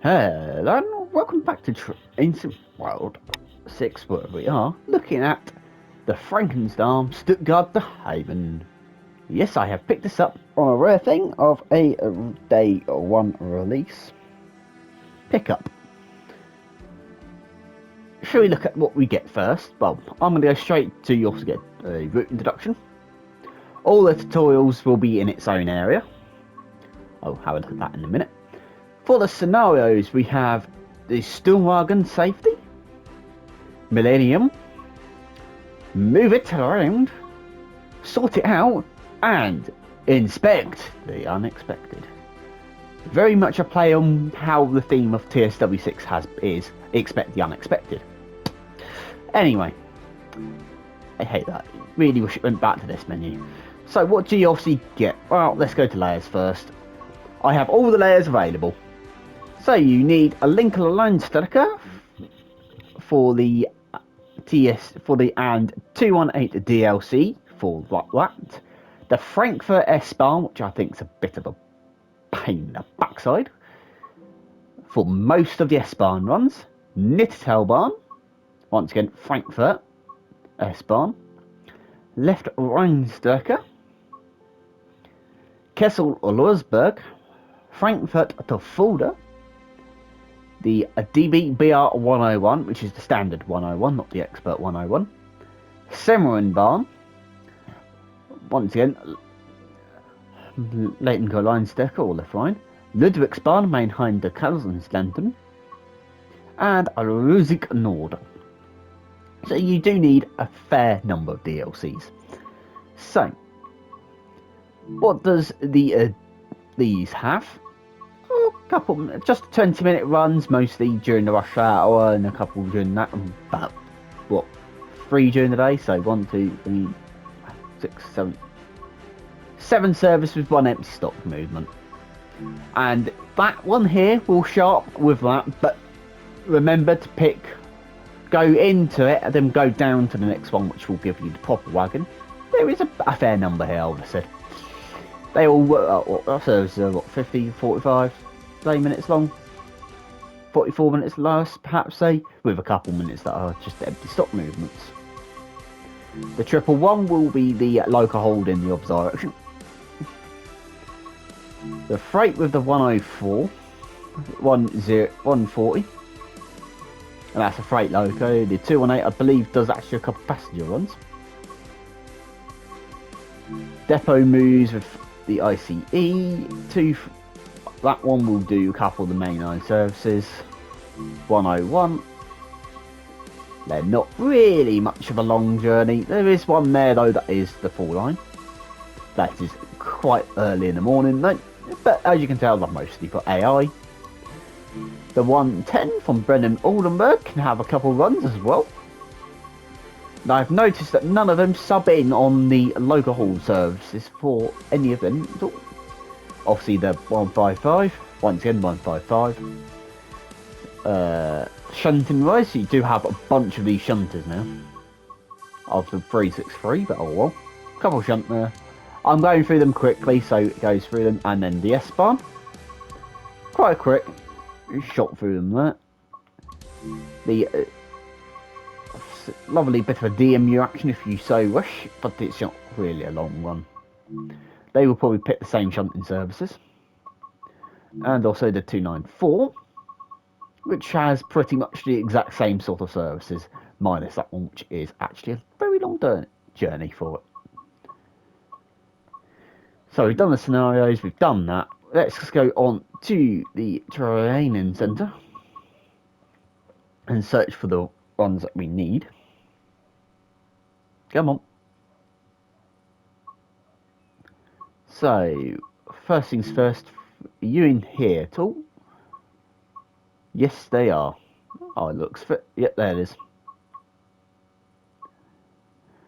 Hello and welcome back to Ancient World 6, where we are looking at the Frankenbahn Stuttgart to Heilbronn. Yes, I have picked this up on a rare thing of a day 1 release pickup. Shall we look at what we get first? Well, I'm going to go straight to you also get a route introduction. All the tutorials will be in its own area. I'll have a look at that in a minute. For the scenarios, we have the Sturmwagen Safety, Millennium, Move It Around, Sort It Out, and Inspect the Unexpected. Very much a play on how the theme of TSW6 is Expect the Unexpected. Anyway, I hate that. Really wish it went back to this menu. So what do you obviously get? Well, let's go to layers first. I have all the layers available. So you need a Lincoln line sticker for the and 218 DLC for that. The Frankfurt S-Bahn, which I think is a bit of a pain in the backside for most of the S-Bahn runs. Heilbronn, once again Frankfurt S-Bahn. Left Rheinstrecke, Kessel-Lorsberg, Frankfurt to Fulda. The DBBR 101, which is the standard 101, not the expert 101. Semmerenbahn, once again, Leighton Leinstrecke or left line. Ludwigsbahn, Mainheim de Kaiserslautern, and Rusik Nord. So you do need a fair number of DLCs. So, what does these have? Couple, just 20-minute runs, mostly during the rush hour, and a couple during that, about what, 3 during the day. So 1, 2, 3, 6, 7 service with 1 empty stock movement, and that one here will show up with that. But remember to go into it and then go down to the next one, which will give you the proper wagon. There is a fair number here, I would have said. They all work. What 50, 45. 30 minutes long, 44 minutes last, perhaps say, with a couple minutes that are just empty stock movements. The 111 will be the local hold in the opposite direction. The freight with the 104, 140, and that's a freight loco. The 218, I believe, does actually a couple passenger runs. Depot moves with the ICE, that one will do a couple of the mainline services. 101. They're not really much of a long journey. There is one there though that is the full line. That is quite early in the morning though. But as you can tell, they've mostly got AI. The 110 from Brennan Oldenburg can have a couple runs as well. Now I've noticed that none of them sub in on the local haul services for any of them at all. Obviously the 155, once again 155. Shunting wise, you do have a bunch of these shunters now. After 363, but oh well. A couple shunt there. I'm going through them quickly, so it goes through them, and then the S-Bahn. Quite quick. Shot through them there. The lovely bit of a DMU action if you so wish, but it's not really a long one. They will probably pick the same shunting services. And also the 294, which has pretty much the exact same sort of services, minus that one, which is actually a very long journey for it. So we've done the scenarios, we've done that. Let's just go on to the training centre and search for the ones that we need. Come on. So, first things first, are you in here at all? Yes, they are. Oh, it looks fit. Yep, there it is.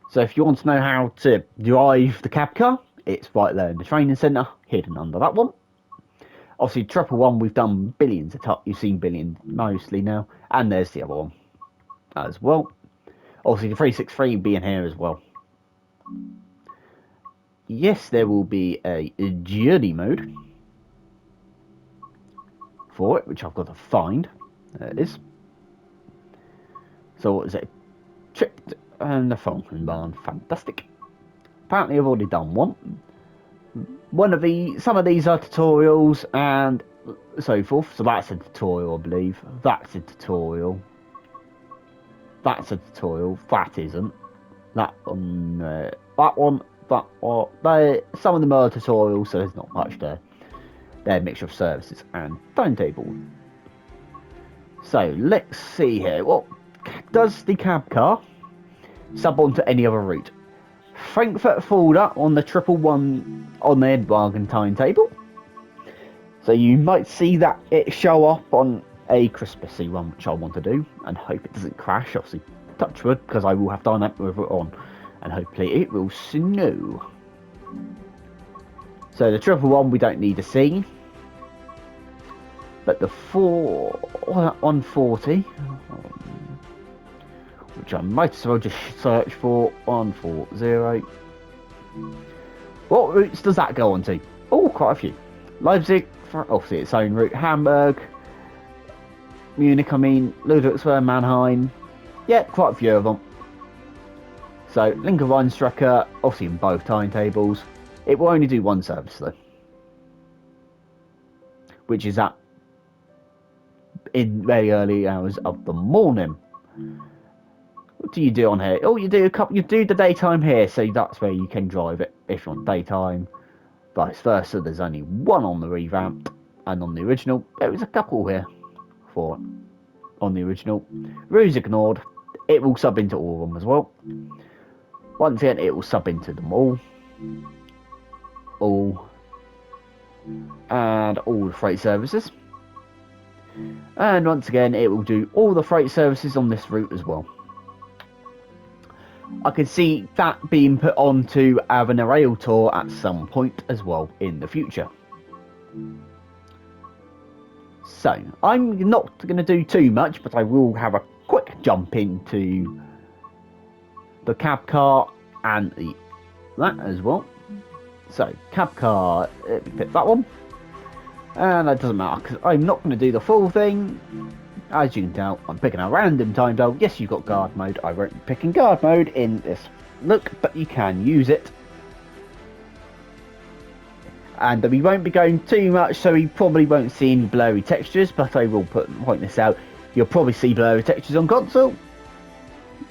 So if you want to know how to drive the cab car, it's right there in the training centre, hidden under that one. Obviously, 111, we've done billions of times. You've seen billions mostly now. And there's the other one as well. Obviously, the 363 being here as well. Yes, there will be a journey mode for it, which I've got to find. There it is. So what is it? Tripped and the Frankenbahn. Fantastic. Apparently I've already done one. Some of these are tutorials and so forth. So that's a tutorial, I believe. That's a tutorial. That's a tutorial. That isn't. That one. That one. That one. Some of them are tutorials, so there's not much there. They're a mixture of services and timetable. So let's see here. What does the cab car sub onto any other route? Frankfurt Fulda on the 111 on the bargain timetable. So you might see that it show up on a Christmassy one, which I want to do, and hope it doesn't crash. Obviously, touch wood, because I will have done that with it on, and hopefully it will snow. So the 111 we don't need to see, but the 140, which I might as well just search for 140. What routes does that go on to? Oh, quite a few. Leipzig, obviously its own route. Hamburg, Munich, Ludwigsburg, Mannheim. Yeah, quite a few of them. So, Lincoln Rheinstrecke, obviously in both timetables. It will only do one service though, which is in very early hours of the morning. What do you do on here? Oh, you do the daytime here, so that's where you can drive it if you want daytime. Vice versa, there's only one on the revamped, and on the original, there was a couple here for on the original. Rules ignored, it will sub into all of them as well. Once again, it will sub into them all, and all the freight services. And once again, it will do all the freight services on this route as well. I can see that being put onto having a rail tour at some point as well in the future. So, I'm not going to do too much, but I will have a quick jump into the cab car and that as well. So, cab car, let me pick that one. And that doesn't matter, because I'm not going to do the full thing. As you can tell, I'm picking a random time dial. Yes, you've got guard mode. I won't be picking guard mode in this look, but you can use it. And we won't be going too much, so you probably won't see any blurry textures, but I will point this out. You'll probably see blurry textures on console.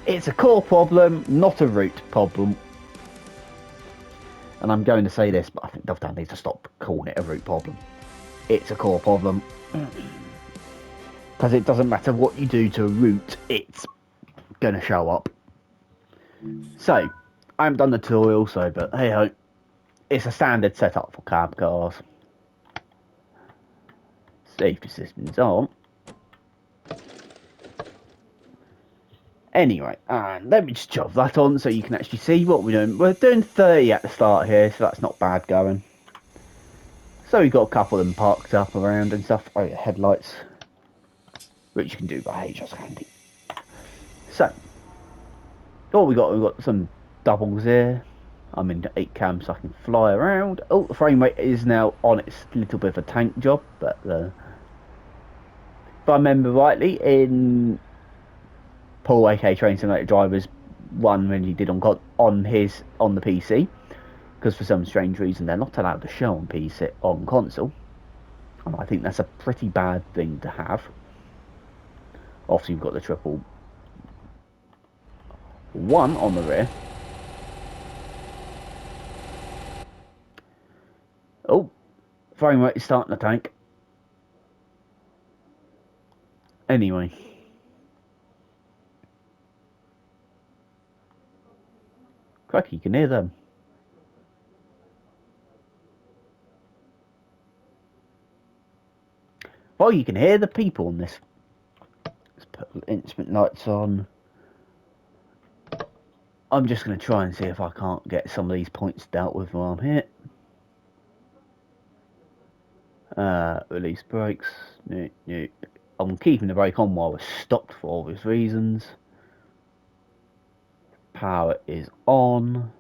It's a core problem, not a root problem. And I'm going to say this, but I think Dovetail needs to stop calling it a root problem. It's a core problem. Because it doesn't matter what you do to a route, it's going to show up. So, I haven't done the tutorial, but hey ho, it's a standard setup for cab cars. Safety systems on. Anyway, and let me just chop that on so you can actually see what we're doing. We're doing 30 at the start here, so that's not bad going. So we've got a couple of them parked up around and stuff. Oh yeah, headlights, which you can do by HS Handy. So, what we've got some doubles here. I'm in 8 cam so I can fly around. Oh, the frame rate is now on its little bit of a tank job, but if I remember rightly, in Paul AK Train Simulator Drivers one when he did on the PC, because for some strange reason they're not allowed to show on PC on console, and I think that's a pretty bad thing to have. Obviously, you've got the 111 on the rear. Oh, frame rate is starting to tank. Anyway. Cracky, you can hear them. Oh, you can hear the people on this. Let's put instrument lights on. I'm just going to try and see if I can't get some of these points dealt with while I'm here. Release brakes. No. I'm keeping the brake on while we're stopped for obvious reasons. Power is on.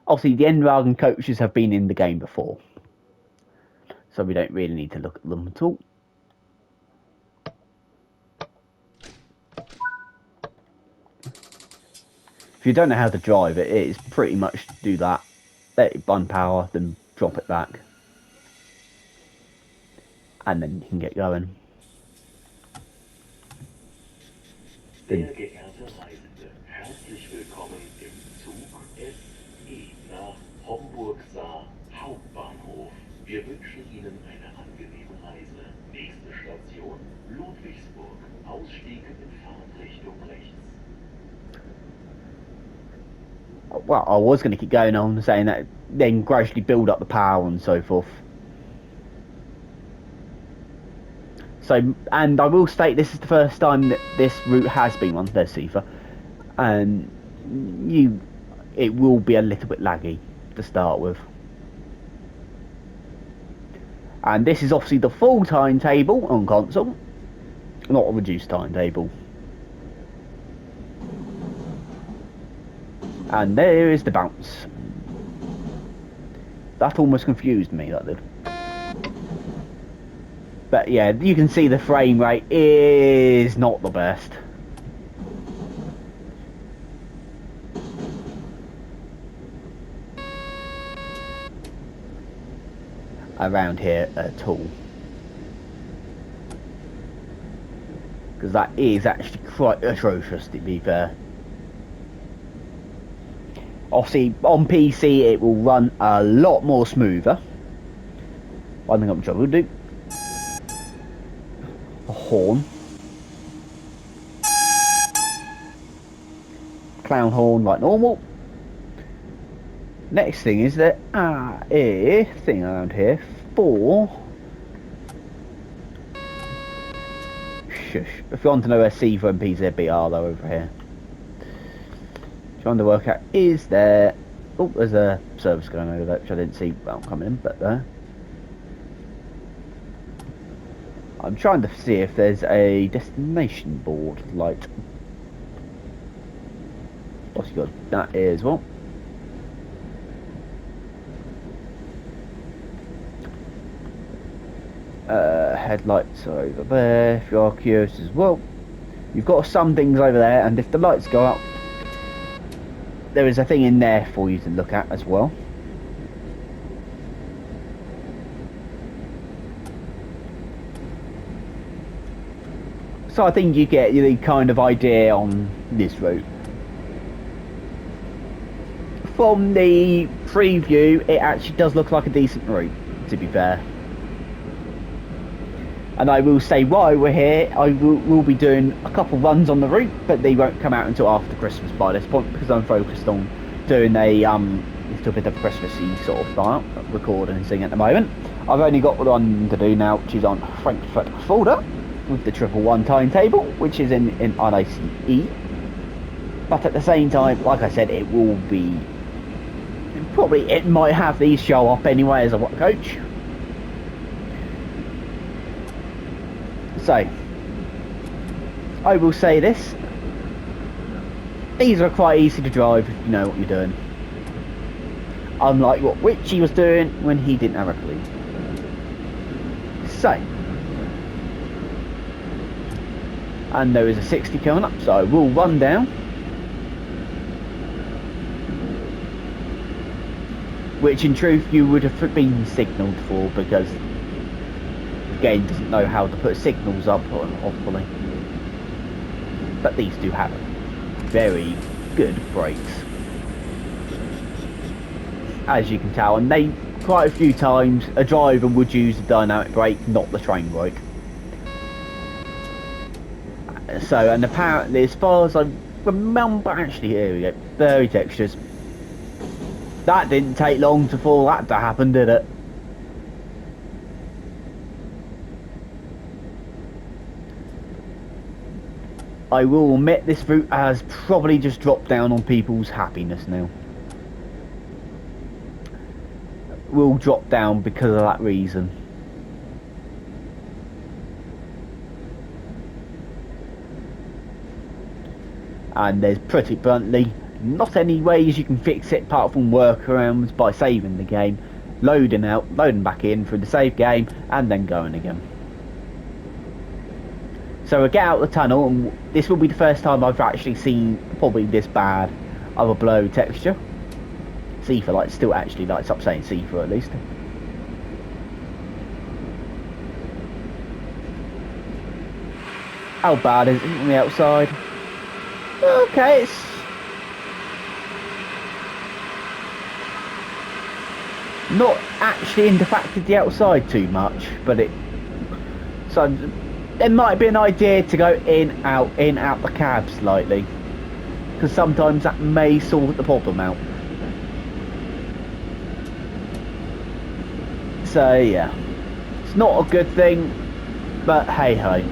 Obviously, the Endwagen coaches have been in the game before, so we don't really need to look at them at all. If you don't know how to drive it, it's pretty much do that. Let it burn power, then drop it back. And then you can get going. Sehr geehrte Reisende, herzlich willkommen im Zug SE nach Homburg-Saar Hauptbahnhof. Wir wünschen Ihnen eine angenehme Reise. Nächste Station Ludwigsburg. Ausstieg in Fahrtrichtung rechts. Well, I was going to keep going on saying that, then gradually build up the power and so forth. So, and I will state this is the first time that this route has been run. There's Sifa, and it will be a little bit laggy to start with. And this is obviously the full timetable on console, not a reduced timetable. And there is the bounce. That almost confused me, that did. But yeah, you can see the frame rate is not the best. Around here at all. Because that is actually quite atrocious, to be fair. Obviously, on PC it will run a lot more smoother. One thing I'm sure we'll do. A horn. Clown horn like normal. Next thing is that a thing around here for... Shush. If you want to know where Siva and PZB are, though, over here. Trying to work out, is there... Oh, there's a service going over there, which I didn't see well coming in, but there. I'm trying to see if there's a destination board light. What's got that here as well? Headlights are over there, if you are curious as well. You've got some things over there, and if the lights go up, there is a thing in there for you to look at as well. So I think you get the kind of idea on this route. From the preview, it actually does look like a decent route, to be fair. And I will say, while we're here, I will be doing a couple runs on the route, but they won't come out until after Christmas by this point, because I'm focused on doing a little bit of Christmassy sort of style, recording and singing at the moment. I've only got one to do now, which is on Frankfurt folder, with the 111 timetable, which is in ICE. But at the same time, like I said, it will be... Probably it might have these show up anyway as a coach. So, I will say this. These are quite easy to drive if you know what you're doing. Unlike what Richie was doing when he didn't have a clue. So, and there is a 60 coming up, so I will run down. Which in truth you would have been signalled for, because the game doesn't know how to put signals up properly. But these do have very good brakes, as you can tell, and they quite a few times a driver would use the dynamic brake, not the train brake. So, and apparently, as far as I remember, actually, here we go, 30 textures. That didn't take long for that to happen, did it? I will admit this route has probably just dropped down on people's happiness now. Will drop down because of that reason. And there's pretty bluntly Not any ways you can fix it apart from workarounds by saving the game, loading out, loading back in through the save game, and then going again. So I get out of the tunnel, and this will be the first time I've actually seen probably this bad of a blow texture. See-through, like, still actually, like, stop saying see-through at least. How bad is it on the outside? Okay, it's... not actually impacted the outside too much, but it... So, there might be an idea to go in, out the cab slightly. Because sometimes that may sort the problem out. So, yeah. It's not a good thing, but hey-ho.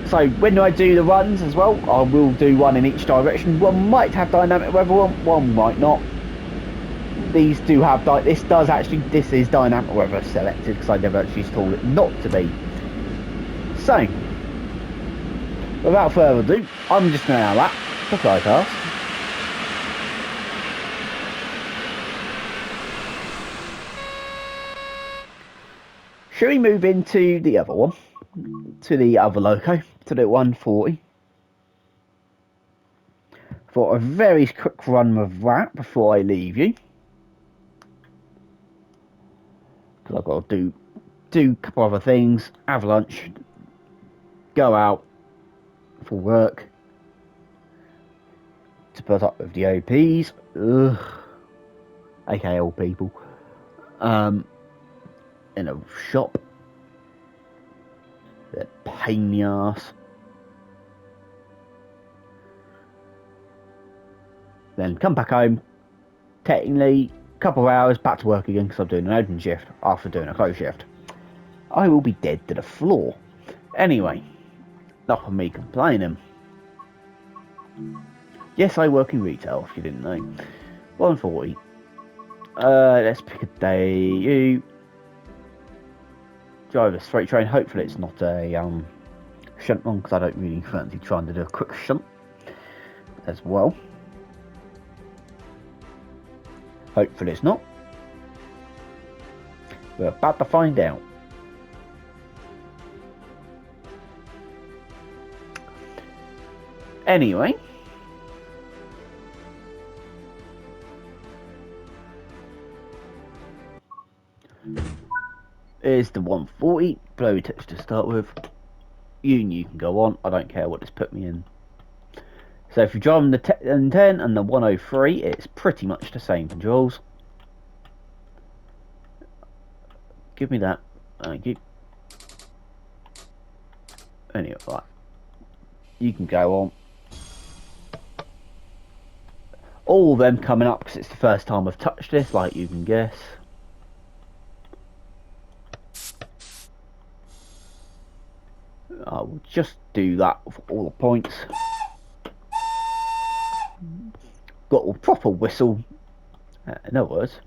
So when I do the runs as well, I will do one in each direction. One might have dynamic weather, one might not. These do have, this is dynamic weather selected because I never actually told it not to be. So, without further ado, I'm just going to allow that for fly past. Should we move into the other one? To the other loco, to the 140. For a very quick run with that before I leave you. Because I've got to do a couple other things, have lunch, go out for work, to put up with the OPs, aka old people, in a shop. They're pain in the arse. Then come back home, technically a couple of hours, back to work again because I'm doing an open shift after doing a close shift. I will be dead to the floor. Anyway, enough of me complaining. Yes, I work in retail, if you didn't know. 140. Let's pick a day. Drive a straight train. Hopefully it's not a shunt one, because I don't really fancy trying to do a quick shunt as well. Hopefully it's not. We're about to find out. Anyway. Here's the 140. Blow text to start with. You can go on. I don't care what this put me in. So if you're driving the 10 and the 103, it's pretty much the same controls. Give me that. Thank you. Anyway, right. You can go on. All of them coming up because it's the first time I've touched this, like you can guess. I will just do that for all the points. Got a proper whistle. In other words,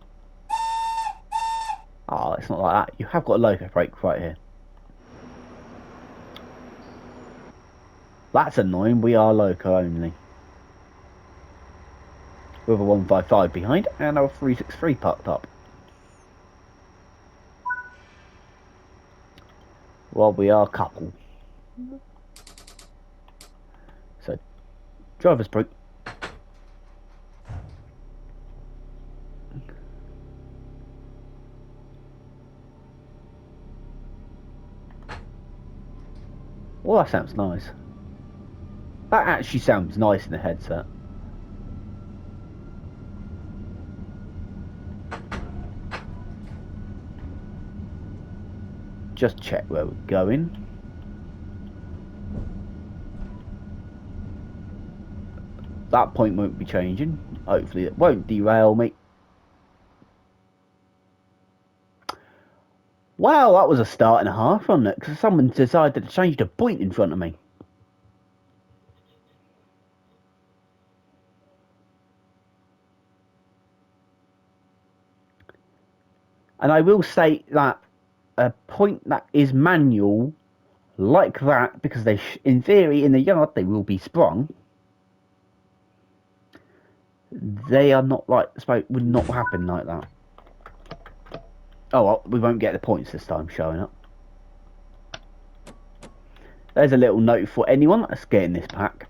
it's not like that. You have got a loco brake right here. That's annoying. We are loco only. With a 155 behind and a 363 parked up. Well, we are a couple. So, driver's brake. Well, that sounds nice. That actually sounds nice in the headset. Just check where we're going. That point won't be changing. Hopefully it won't derail me. Wow, that was a start and a half, wasn't it? Because someone decided to change the point in front of me. And I will say that a point that is manual like that, because they, in theory, in the yard, they will be sprung. They are not like, would not happen like that. Oh, well, we won't get the points this time showing up. There's a little note for anyone that's getting this pack.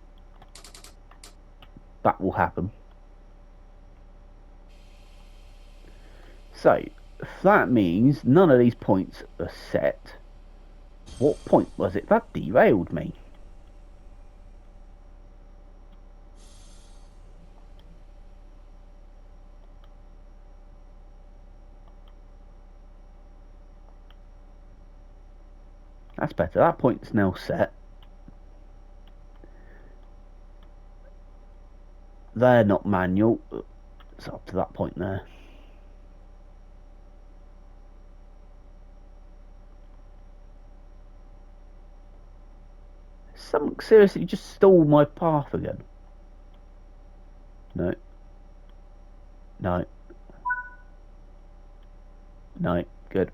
That will happen. So, that means none of these points are set. What point was it that derailed me? That's better. That point's now set. They're not manual. It's up to that point there. Someone seriously just stole my path again. No. No. No. Good.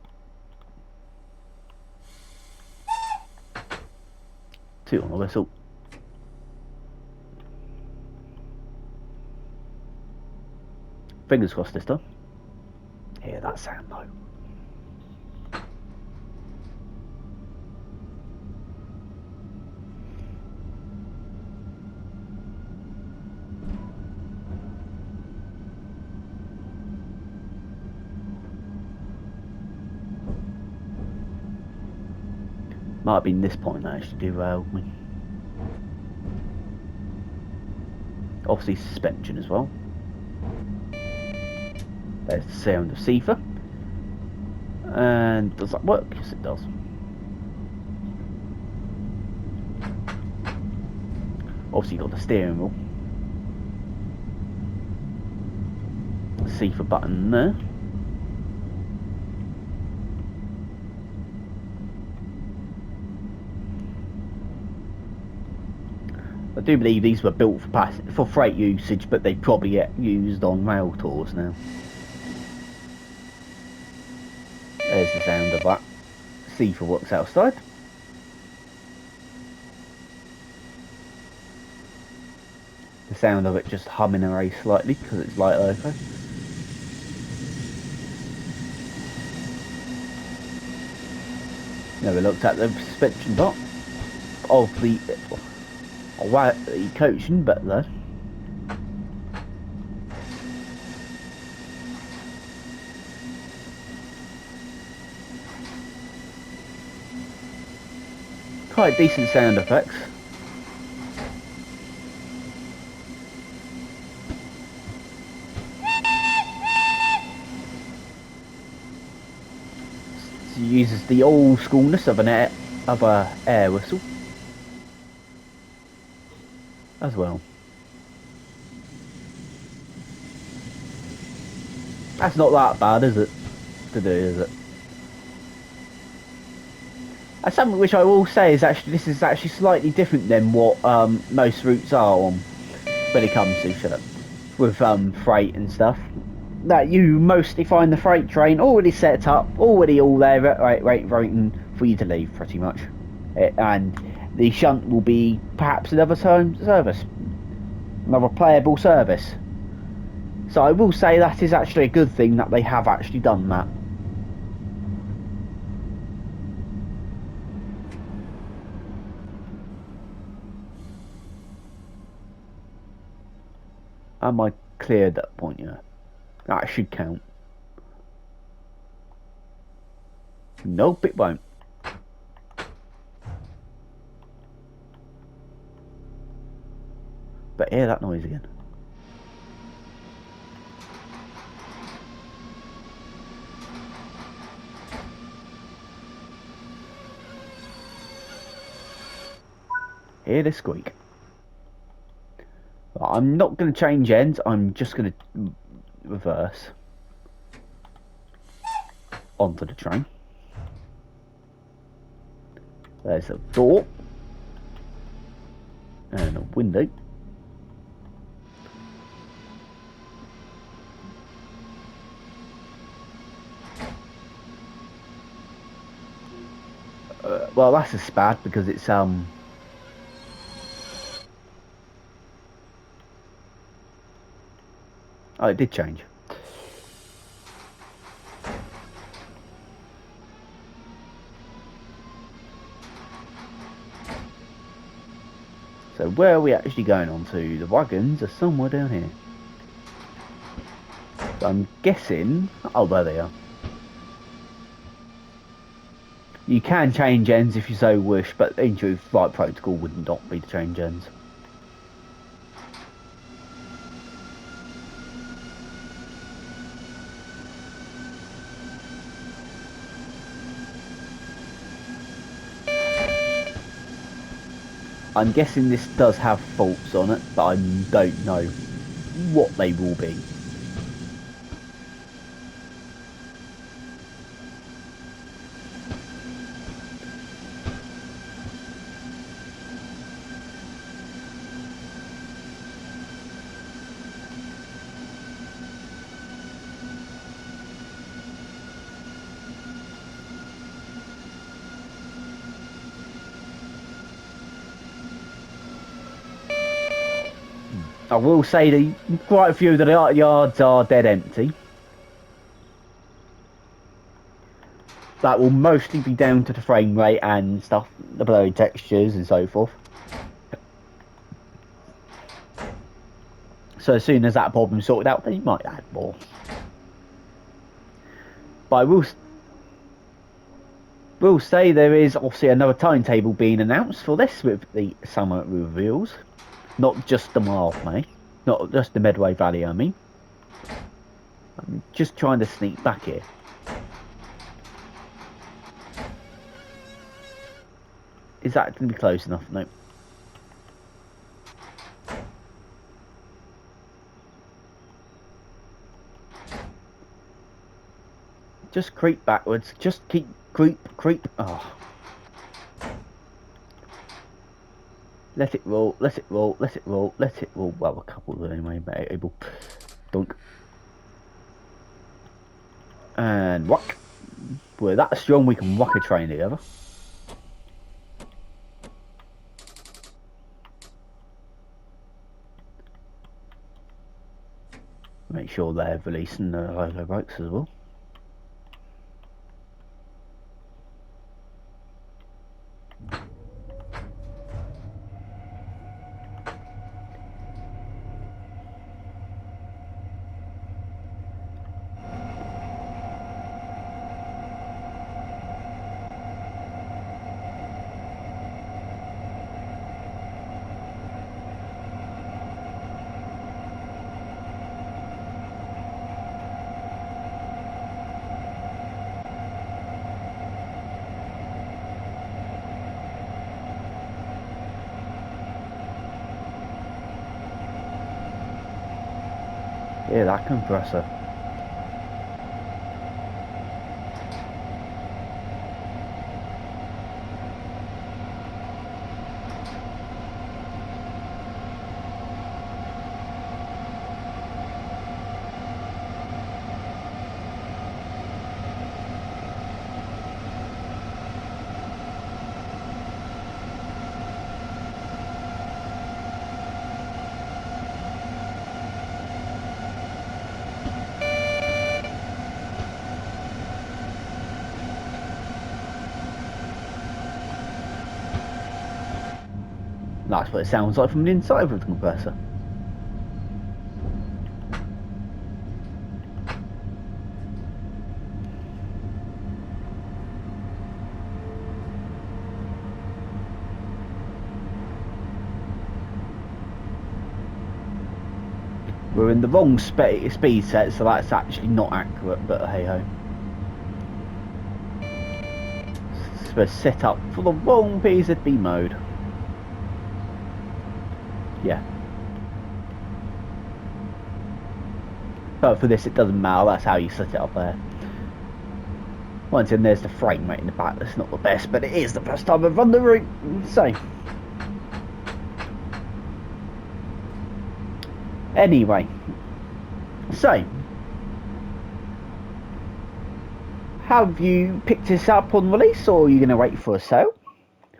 2 on the whistle. Fingers crossed this time. Hear that sound though. Might have been this point that actually derailed me. Obviously suspension as well. There's the sound of Sifa. And does that work? Yes, it does. Obviously, you've got the steering wheel. Sifa button there. I do believe these were built for freight usage, but they probably get used on rail tours now. There's the sound of that. Sifa works outside. The sound of it just humming away slightly because it's light loco. Never looked at the suspension part of the coaching, but though. Quite decent sound effects. It uses the old schoolness of a air whistle as well. That's not that bad, is it? To do, is it? And something which I will say is this is actually slightly different than what most routes are on when it comes to with freight and stuff. That you mostly find the freight train already set up, already all there, waiting for you to leave, pretty much. And the shunt will be perhaps another service, another playable service. So I will say that is actually a good thing that they have actually done that. Am I cleared that point? Yeah, that should count. Nope, it won't. But hear that noise again. Hear the squeak. I'm not going to change ends, I'm just going to reverse onto the train. There's a door and a window. well, that's a spad because it's oh, it did change. So where are we actually going on to? The wagons are somewhere down here. So I'm guessing... Oh, there they are. You can change ends if you so wish, but in truth, right protocol would not be to change ends. I'm guessing this does have faults on it, but I don't know what they will be. I will say that quite a few of the yards are dead empty. That will mostly be down to the frame rate and stuff, the blurry textures and so forth. So as soon as that problem's sorted out, then you might add more. But I will say there is obviously another timetable being announced for this with the summer reveals. Not just the Mile, mate. Not just the Medway Valley, I mean. I'm just trying to sneak back here. Is that going to be close enough? No. Just creep backwards. Just keep creep. Oh. Let it roll, let it roll, let it roll, let it roll. Well, a couple anyway, but able. Dunk. And whack. We're that strong we can whack a train together. Make sure they're releasing the logo brakes as well. Yeah, that compressor. That's what it sounds like from the inside of the compressor. We're in the wrong speed set, so that's actually not accurate, but hey ho. So we're set up for the wrong PZB mode. Yeah. But for this it doesn't matter, that's how you set it up there. Once in there's the frame rate in the back, that's not the best, but it is the first time I've run the route, so. Anyway, so have you picked this up on release, or are you going to wait for a sale?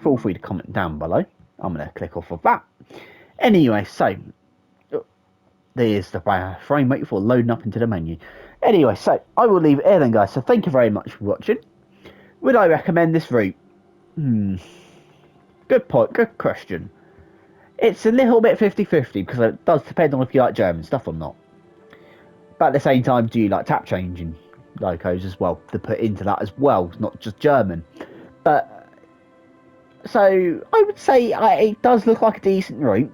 feel free to comment down below. I'm going to click off of that. Anyway, so there's the frame rate for loading up into the menu. Anyway, so I will leave it here then, guys. So thank you very much for watching. Would I recommend this route? Good point, good question. It's a little bit 50-50 because it does depend on if you like German stuff or not. But at the same time, do you like tap changing locos as well to put into that as well, not just German? But so I would say it does look like a decent route.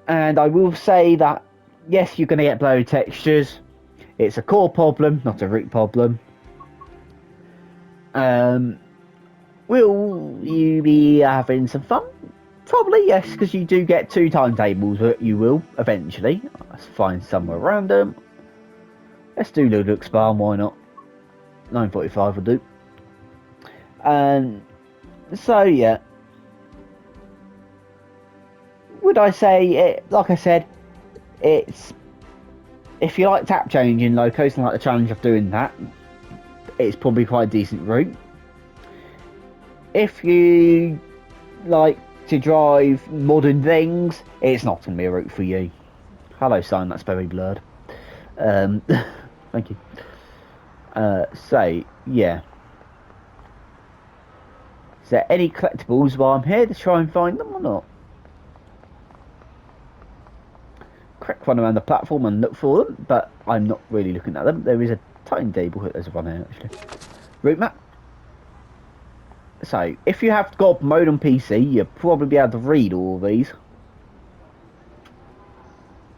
And I will say that yes, you're going to get blurry textures. It's a core problem, not a root problem. Will you be having some fun? Probably yes, because you do get 2 timetables, but you will eventually. Let's find somewhere random. Let's do Ludwig's Bahn, why not? 9:45 will do. So yeah. Would I say it? Like I said, it's if you like tap changing locos and like the challenge of doing that, it's probably quite a decent route. If you like to drive modern things, it's not going to be a route for you. Hello, son. That's very blurred. Thank you. So yeah. Is there any collectibles while I'm here to try and find them or not? Quick run around the platform and look for them, but I'm not really looking at them. There is a timetable. There's one here actually. Route map. So if you have got mode on PC, you'll probably be able to read all of these.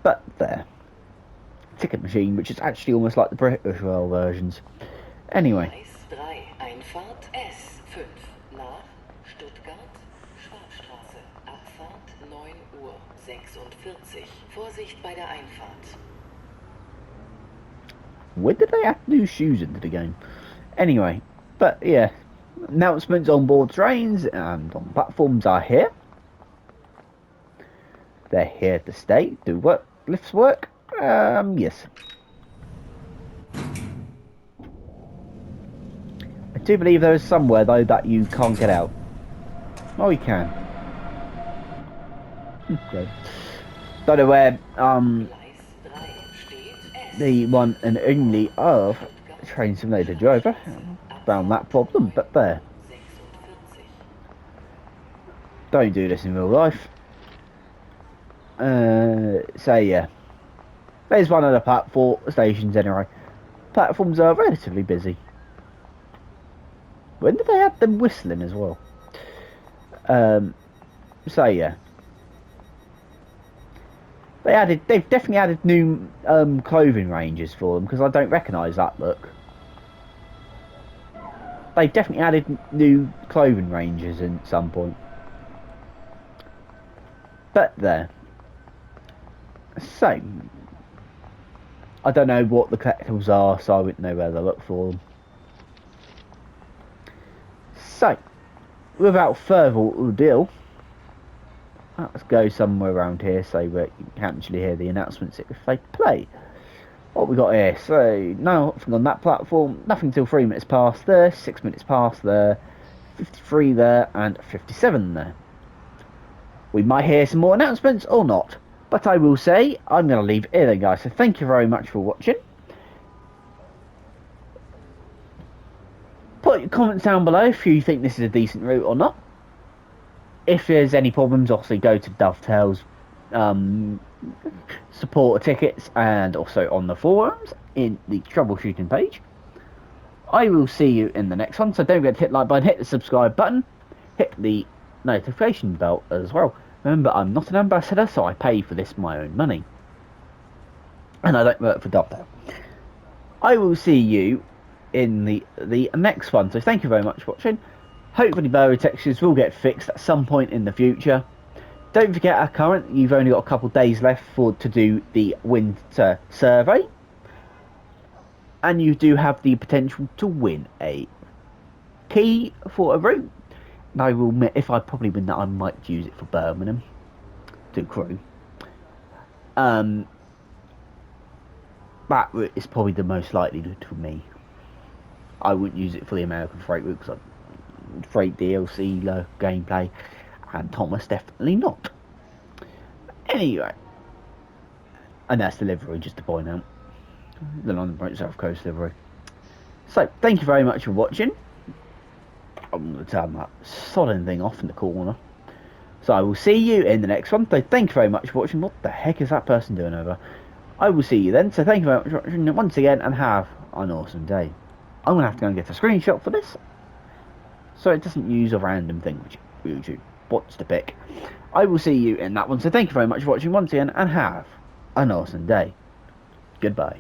But there. Ticket machine, which is actually almost like the British rail versions. Anyway. Gleis 3, Einfahrt S5 nach Stuttgart, Schwarzstraße, Abfahrt 9:46 Uhr. Vorsicht bei der Einfahrt. When did they add new shoes into the game? Anyway, but yeah, announcements on board trains and on platforms are here. They're here to stay. Do what? Lifts work? Yes. I do believe there is somewhere though that you can't get out. Oh, you can. Okay. Don't know where the one and only of Train Simulator Driver found that problem, but there. Don't do this in real life. So yeah, there's one of the platform stations anyway. Platforms are relatively busy. When did they add them whistling as well? So yeah, they've definitely added new clothing ranges for them because I don't recognise that look. They've definitely added new clothing ranges at some point. But there. So, I don't know what the collectibles are, so I wouldn't know where to look for them. So, without further ado, let's go somewhere around here so where you can actually hear the announcements if they play. What we got here? So, nothing on that platform, nothing till 3 minutes past there, 6 minutes past there, 53 there, and 57 there. We might hear some more announcements or not. But I will say, I'm going to leave it here then, guys. So thank you very much for watching. Put your comments down below if you think this is a decent route or not. If there's any problems, obviously go to Dovetail's supporter tickets and also on the forums in the troubleshooting page. I will see you in the next one. So don't forget to hit the like button, hit the subscribe button, hit the notification bell as well. Remember, I'm not an ambassador, so I pay for this my own money. And I don't work for Dovetail. I will see you in the next one. So thank you very much for watching. Hopefully blurry textures will get fixed at some point in the future. Don't forget our current, you've only got a couple of days left to do the winter survey. And you do have the potential to win a key for a route. And I will admit, if I probably win that, I might use it for Birmingham to crew. That route is probably the most likely for me. I wouldn't use it for the American freight route because Freight DLC gameplay, and Thomas definitely not. Anyway, and that's delivery, just to point out. The London Bridge South Coast delivery. So, thank you very much for watching. I'm going to turn that sodding thing off in the corner. So I will see you in the next one. So thank you very much for watching. What the heck is that person doing over? I will see you then. So thank you very much for watching once again, and have an awesome day. I'm going to have to go and get a screenshot for this, so it doesn't use a random thing which YouTube wants to pick. I will see you in that one. So thank you very much for watching once again, and have an awesome day. Goodbye.